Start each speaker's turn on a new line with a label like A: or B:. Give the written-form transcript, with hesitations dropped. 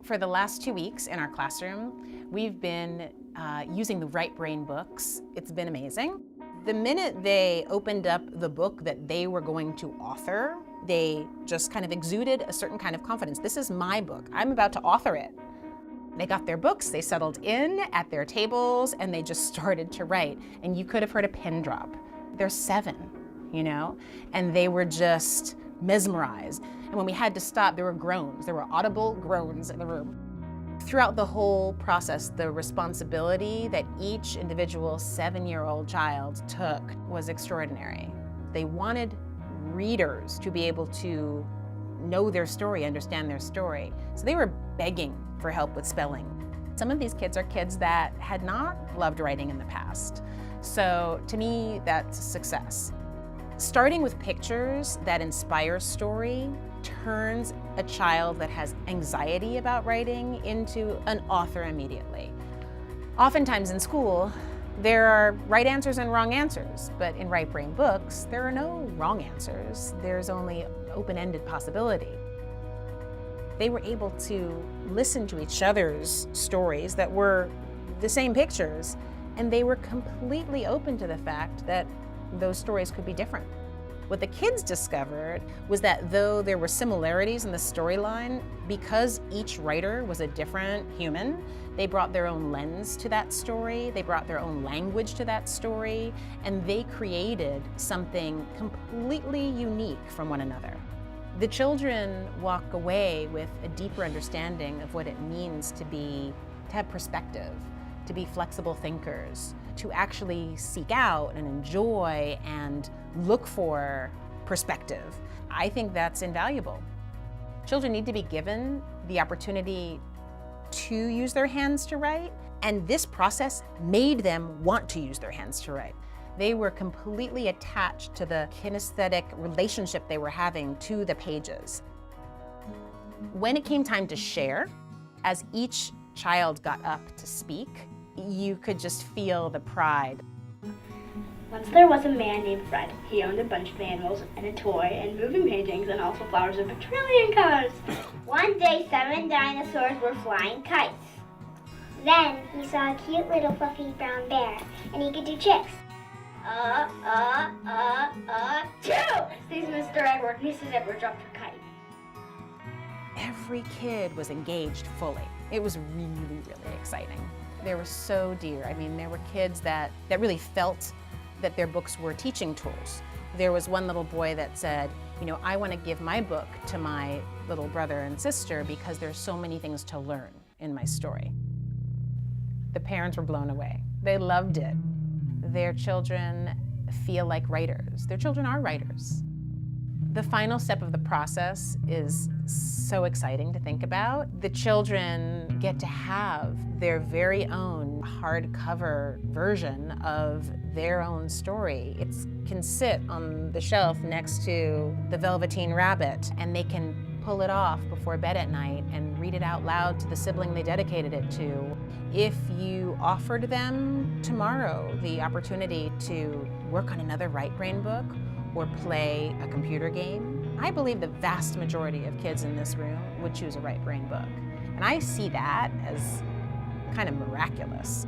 A: For the last 2 weeks in our classroom, we've been using the WRiTE books. It's been amazing. The minute they opened up the book that they were going to author, they just kind of exuded a certain kind of confidence. This is my book. I'm about to author it. They got their books, they settled in at their tables, and they just started to write. And you could have heard a pin drop. They're 7, you know? And they were just mesmerized. And when we had to stop, there were groans. There were audible groans in the room. Throughout the whole process, the responsibility that each individual 7-year-old child took was extraordinary. They wanted readers to be able to know their story, understand their story. So they were begging for help with spelling. Some of these kids are kids that had not loved writing in the past. So to me, that's a success. Starting with pictures that inspire story turns a child that has anxiety about writing into an author immediately. Oftentimes in school, there are right answers and wrong answers, but in BRAiN books, there are no wrong answers. There's only open-ended possibility. They were able to listen to each other's stories that were the same pictures, and they were completely open to the fact that those stories could be different. What the kids discovered was that though there were similarities in the storyline, because each writer was a different human, they brought their own lens to that story, they brought their own language to that story, and they created something completely unique from one another. The children walk away with a deeper understanding of what it means to have perspective, to be flexible thinkers, to actually seek out and enjoy and look for perspective. I think that's invaluable. Children need to be given the opportunity to use their hands to write, and this process made them want to use their hands to write. They were completely attached to the kinesthetic relationship they were having to the pages. When it came time to share, as each child got up to speak, you could just feel the pride.
B: Once there was a man named Fred. He owned a bunch of animals and a toy and moving paintings and also flowers of a trillion colors.
C: One day, 7 dinosaurs were flying kites. Then he saw a cute little fluffy brown bear, and he could do tricks.
B: Two! Sneezed Mr. Edward. Mrs. Edward dropped her kite.
A: Every kid was engaged fully. It was really, really exciting. They were so dear. I mean, there were kids that really felt that their books were teaching tools. There was one little boy that said, you know, I want to give my book to my little brother and sister because there's so many things to learn in my story. The parents were blown away. They loved it. Their children feel like writers. Their children are writers. The final step of the process is so exciting to think about. The children get to have their very own hardcover version of their own story. It can sit on the shelf next to the Velveteen Rabbit, and they can pull it off before bed at night and read it out loud to the sibling they dedicated it to. If you offered them tomorrow the opportunity to work on another BRAiN book or play a computer game, I believe the vast majority of kids in this room would choose a BRAiN book. And I see that as kind of miraculous.